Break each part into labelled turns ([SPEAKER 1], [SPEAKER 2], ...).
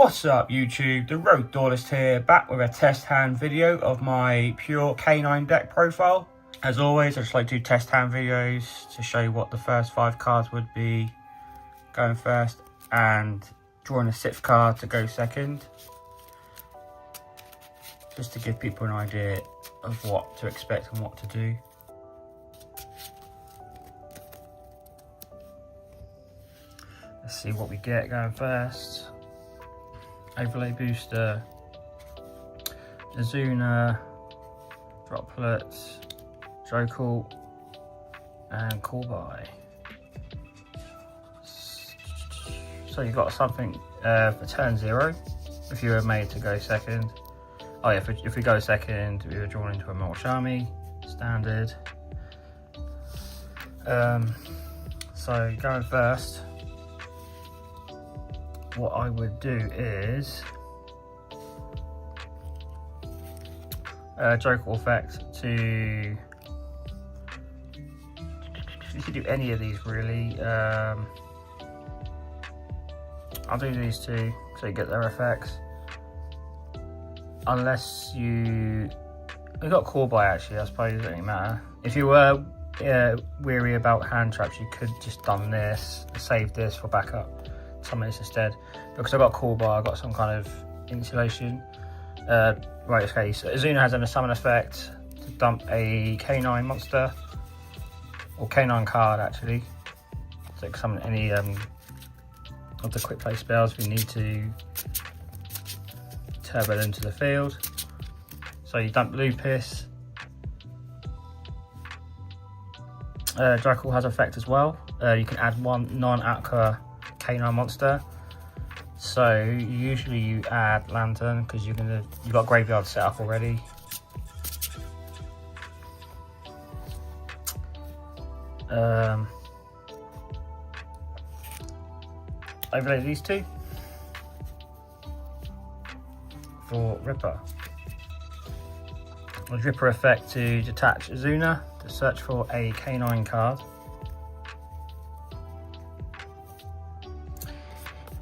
[SPEAKER 1] What's up YouTube, the Rogue Duelist here, back with a test hand video of my pure K9 deck profile. As always, I just like to do test hand videos to show you what the first 5 cards would be going first and drawing a 6th card to go second. Just to give people an idea of what to expect and what to do. Let's see what we get going first. Overlay booster, Azuna, droplets, Jokel, and call by. So you got something for turn 0 if you were made to go second. Oh yeah, if we go second, we were drawn into a Mulchami, standard. So going first, what I would do is Joker effect to, you could do any of these really. I'll do these two so you get their effects. Unless we got call by actually, I suppose it doesn't matter. If you were weary about hand traps, you could just done this, save this for backup. Some of this instead, because I got call bar, I got some kind of insulation. Right, okay, so Azuna has a summon effect to dump a K9 monster, or K9 card actually. So it can summon any of the quick play spells we need to turbo them to the field. So you dump Lupus. Drackle has effect as well. You can add one non-Aqua K9 monster. So usually you add Lantern because you've got graveyard set up already. Overlay these two for Ripper. With Ripper effect to detach Azuna to search for a K9 card.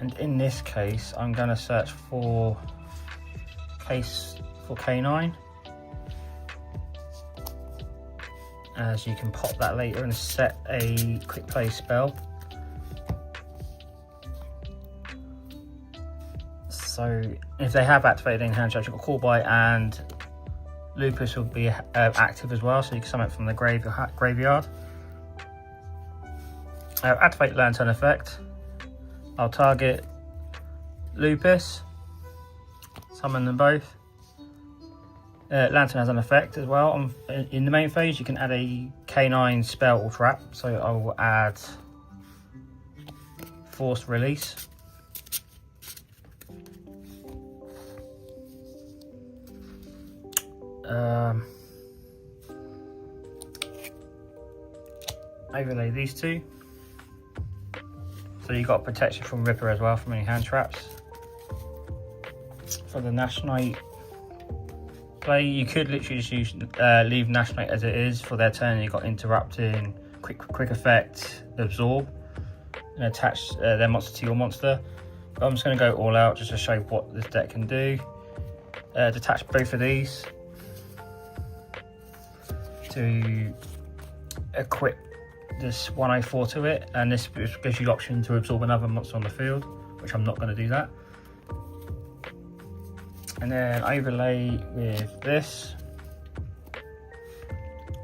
[SPEAKER 1] And in this case, I'm going to search for K9, as you can pop that later and set a quick play spell. So if they have activated in hand traps, you've got call by, and Lupus will be active as well, so you can summon it from the graveyard. Activate Lantern effect. I'll target Lupus, summon them both. Lantern has an effect as well. In the main phase, you can add a K9 spell or trap. So I will add Forced Release. Overlay these two. So you've got protection from Ripper as well, from any hand traps. For the Nash Knight play, you could literally just leave Nash Knight as it is for their turn. You've got Interrupting, quick effect, Absorb, and attach their monster to your monster. But I'm just going to go all out just to show what this deck can do. Detach both of these to equip this 104 to it, and this gives you the option to absorb another monster on the field, which I'm not going to do that. And then overlay with this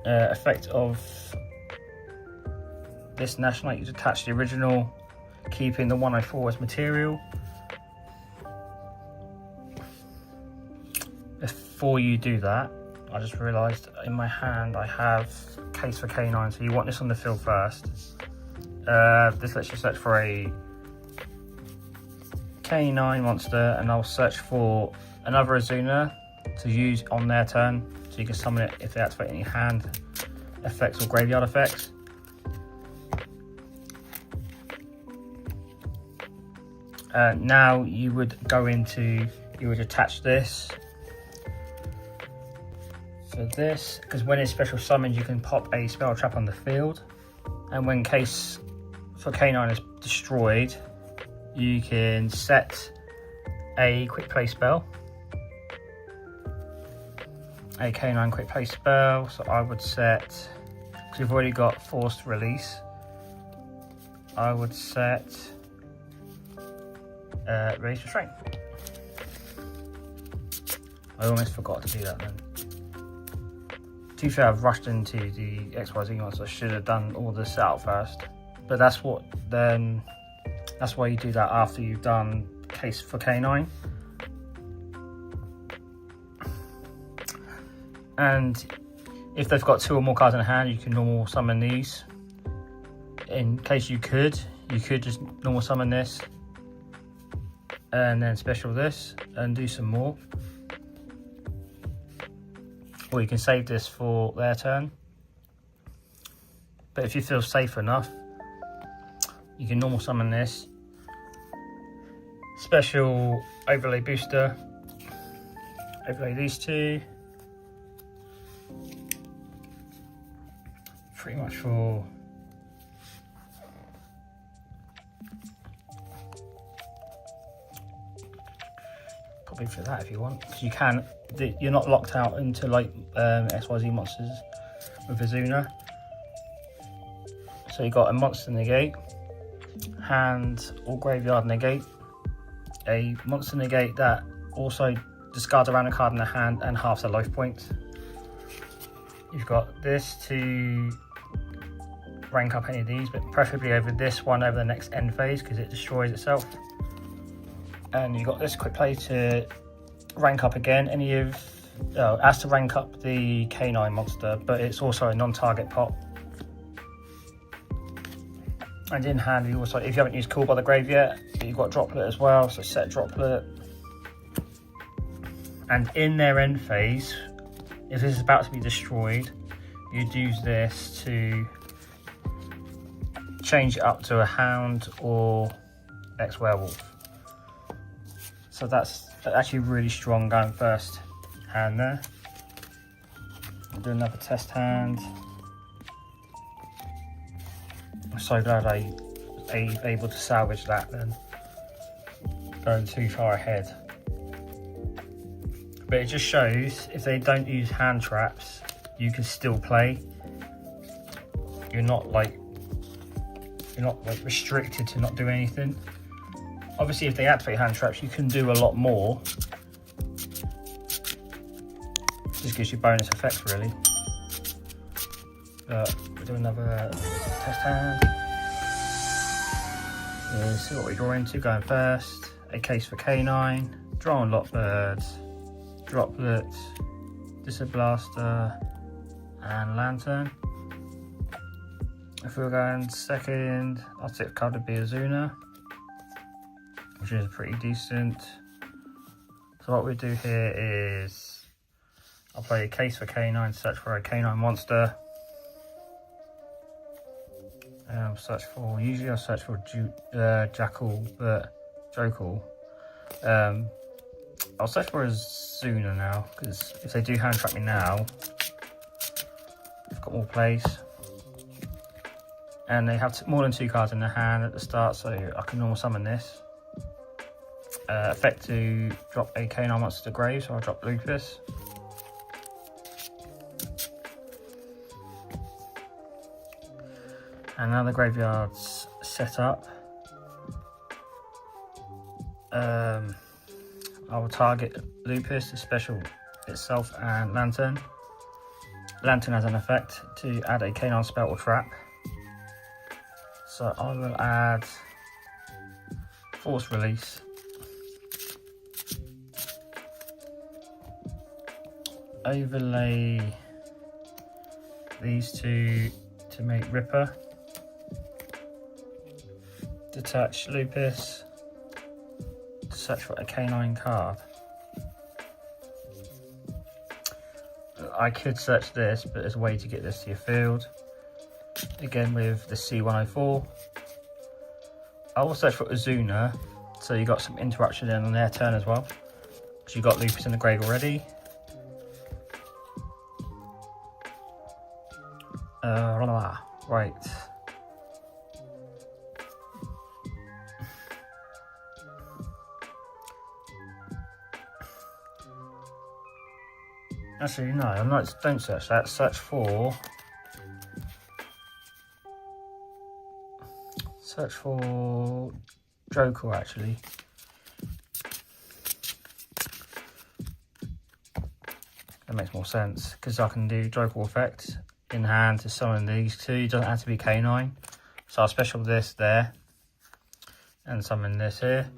[SPEAKER 1] effect of this Nash Knight, you attach the original, keeping the 104 as material. Before you do that, I just realised in my hand I have case for K9, so you want this on the field first. This lets you search for a K9 monster, and I'll search for another Azuna to use on their turn, so you can summon it if they activate any hand effects or graveyard effects. Now you would attach this for this, because when it's special summoned, you can pop a spell trap on the field, and when case for K9 is destroyed, you can set a quick play spell, a K9 quick play spell. So I would set, because we've already got forced release, I would set release restraint. I almost forgot to do that then. To be fair, I've rushed into the XYZ one, so I should have done all this out first. But that's why you do that after you've done case for K9. And if they've got 2 or more cards in hand, you can normal summon these. In case you could just normal summon this and then special this and do some more. Or you can save this for their turn. But if you feel safe enough, you can normal summon this. Special overlay booster. Overlay these 2. Pretty much for probably for that if you want, because you can. You're not locked out into like XYZ monsters with Azuna. So you got a monster negate, hand or graveyard negate, a monster negate that also discards around a card in the hand and halves their life points. You've got this to rank up any of these, but preferably over this one over the next end phase because it destroys itself. And you've got this quick play to rank up again any of, as to rank up the K9 monster, but it's also a non-target pop. And in hand, you also, if you haven't used Call by the Grave yet, you've got Droplet as well, so set Droplet. And in their end phase, if this is about to be destroyed, you'd use this to change it up to a Hound or ex-Werewolf. So that's actually really strong going first hand there. I'll do another test hand. I'm so glad I was able to salvage that then, going too far ahead. But it just shows if they don't use hand traps, you can still play. You're not like restricted to not doing anything. Obviously, if they activate hand traps, you can do a lot more. Just gives you bonus effects, really. But we'll do another test hand. Yeah, see what we draw into going first. A case for K9, draw on lot birds, Droplet, Disablaster, and Lantern. If we were going second, our tip card would be Azuna, which is pretty decent. So what we do here is I'll play a case for K9, search for a K9 monster. Search for, usually I'll search for Jackal, but Jokal. I'll search for Azuna now, because if they do hand trap me now, I've got more plays. And they have more than 2 cards in their hand at the start, so I can normal summon this. Effect to drop a K9 monster to grave, so I'll drop Lupus. And now the graveyard's set up. I will target Lupus to special itself and Lantern. Lantern has an effect to add a K9 spell or trap. So I will add Force Release. Overlay these 2 to make Ripper. Detach Lupus to search for a K9 card. I could search this, but there's a way to get this to your field. Again with the C104. I will search for Azuna, so you got some interruption in on their turn as well, because you got Lupus in the grave already. Right. Actually, no, I'm not. Don't search that. Search for Joker. Actually, that makes more sense because I can do Joker effect in hand to summon these two. It doesn't have to be K9. So I'll special this there and summon this here.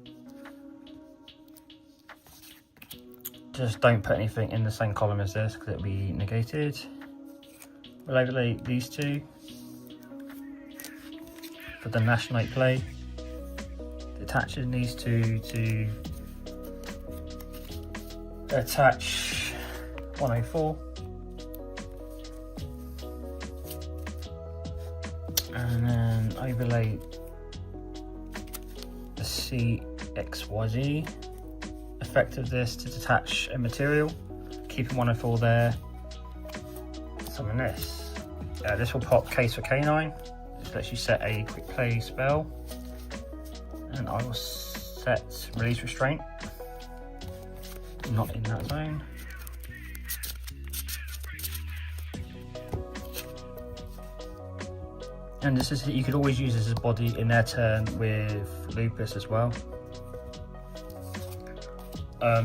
[SPEAKER 1] Just don't put anything in the same column as this because it'll be negated. We'll overlay these two for the national play. Detaching these two to attach 104. And then overlay the CXYZ effect of this to detach a material, keeping 104 there. Summon this. This will pop case for K9. This lets you set a quick play spell, and I will set release restraint. Not in that zone. And this is, you could always use this as a body in their turn with Lupus as well.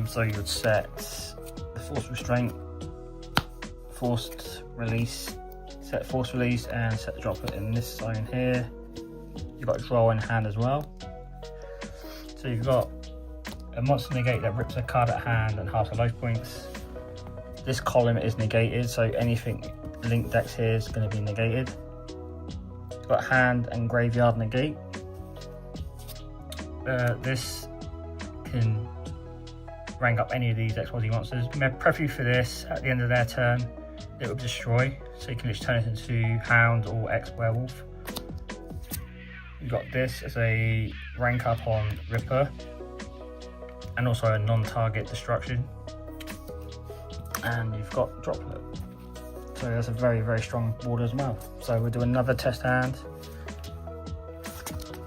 [SPEAKER 1] So you would set the force restraint, forced release, set force release, and set the droplet in this zone here. You've got a draw in hand as well. So you've got a monster negate that rips a card at hand and halves the life points. This column is negated, so anything linked decks here is going to be negated. Got hand and graveyard negate. This can rank up any of these XYZ monsters. Preferably for this, at the end of their turn, it will destroy, so you can just turn it into Hound or X-Werewolf. You've got this as a rank up on Ripper, and also a non-target destruction. And you've got Droplet. So that's a very, very strong board as well. So we'll do another test hand.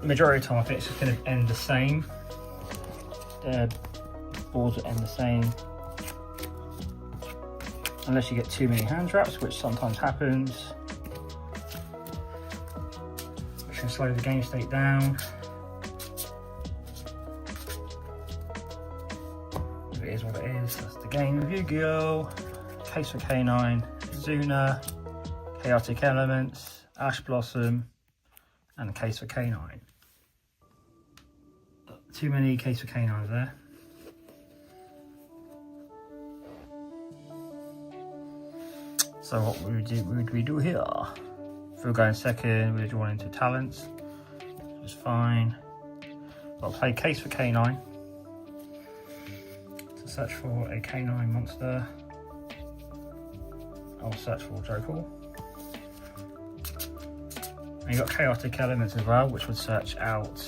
[SPEAKER 1] The majority of the time I think it's just going to end the same. The boards will end the same. Unless you get too many hand traps, which sometimes happens. Which can slow the game state down. It is what it is. That's the game of Yu-Gi-Oh! Case for K9. Zuna, Chaotic Elements, Ash Blossom, and Case for K9. Too many Case for K9s there. So what would we do here? If we're going second, we're drawing into talents, which is fine. I'll play Case for K9 to search for a K9 monster. I'll search for Joker. And you've got Chaotic Elements as well, which would search out.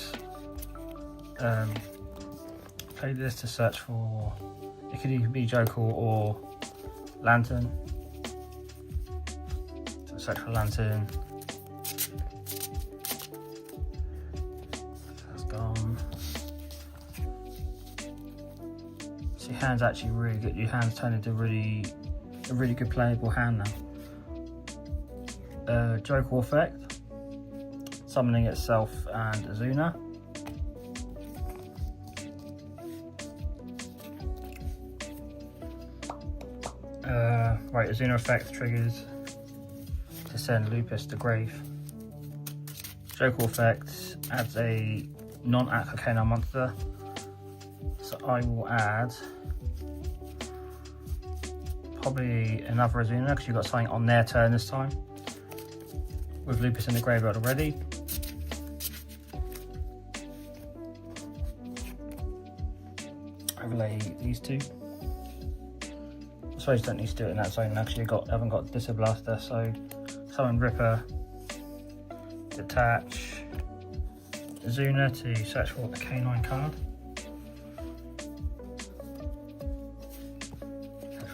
[SPEAKER 1] Play this to search for. It could either be Joker or Lantern. So search for Lantern. That's gone. So your hand's actually really good. Your hand's turned into a really good playable hand now. Joker effect, summoning itself and Azuna. Right, Azuna effect triggers to send Lupus to grave. Joker effect adds a non-active K9 monster. So I will add probably another Azuna because you've got something on their turn this time. With Lupus in the graveyard already. Overlay these two. I suppose you don't need to do it in that zone now because you haven't got Disablaster, so summon Ripper, detach Azuna to search for a K9 card.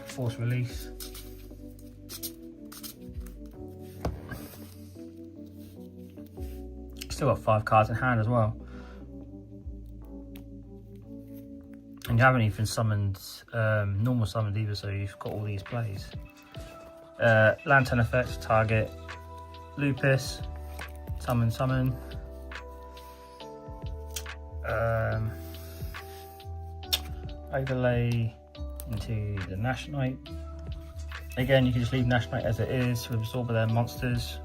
[SPEAKER 1] Force release. Still got 5 cards in hand as well. And you you haven't even summoned normal summoned either, so you've got all these plays. Lantern effects, target, lupus, summon. Overlay into the Nash Knight. Again, you can just leave Nash Knight as it is to absorb their monsters.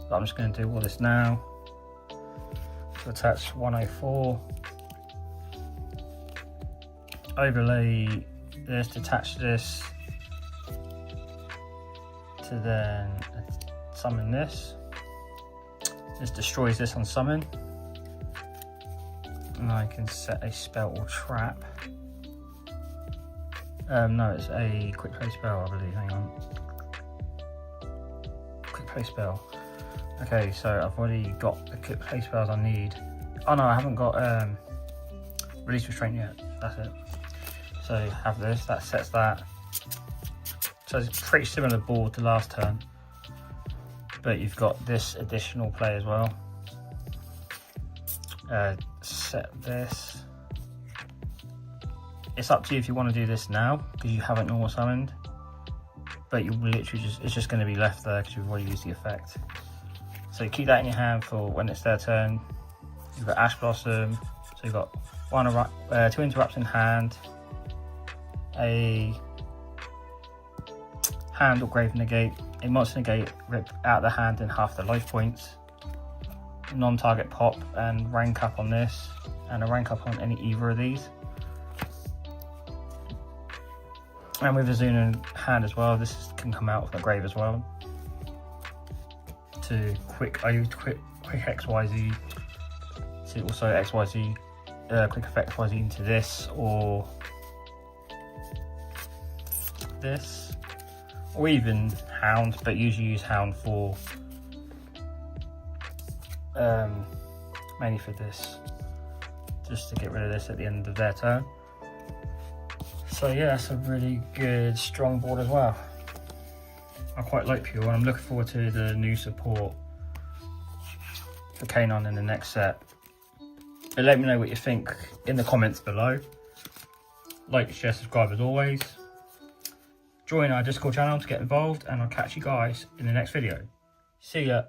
[SPEAKER 1] But I'm just going to do all this now. So attach 104. Overlay this, detach this to then summon this. This destroys this on summon. And I can set a spell or trap. No, it's a quick play spell, I believe. Hang on. Quick play spell. Okay, so I've already got the quick play spells I need. Oh no, I haven't got release restraint yet. That's it. So have this, that sets that. So it's pretty similar board to last turn, but you've got this additional play as well. Set this. It's up to you if you want to do this now because you haven't normal summoned, but you literally it's just going to be left there because you've already used the effect. So you keep that in your hand for when it's their turn. You've got Ash Blossom, so you've got 2 interrupts in hand, a hand or grave negate, a monster negate, rip out the hand in half the life points, non-target pop and rank up on this, and a rank up on either of these. And with Azuna in hand as well, this can come out from the grave as well. I used quick XYZ to also XYZ, quick effect XYZ into this or this, or even Hound, but usually use Hound for mainly for this, just to get rid of this at the end of their turn. So yeah, that's a really good strong board as well. I quite like Pure, and I'm looking forward to the new support for Kanon in the next set. But let me know what you think in the comments below. Like, share, subscribe as always. Join our Discord channel to get involved, and I'll catch you guys in the next video. See ya.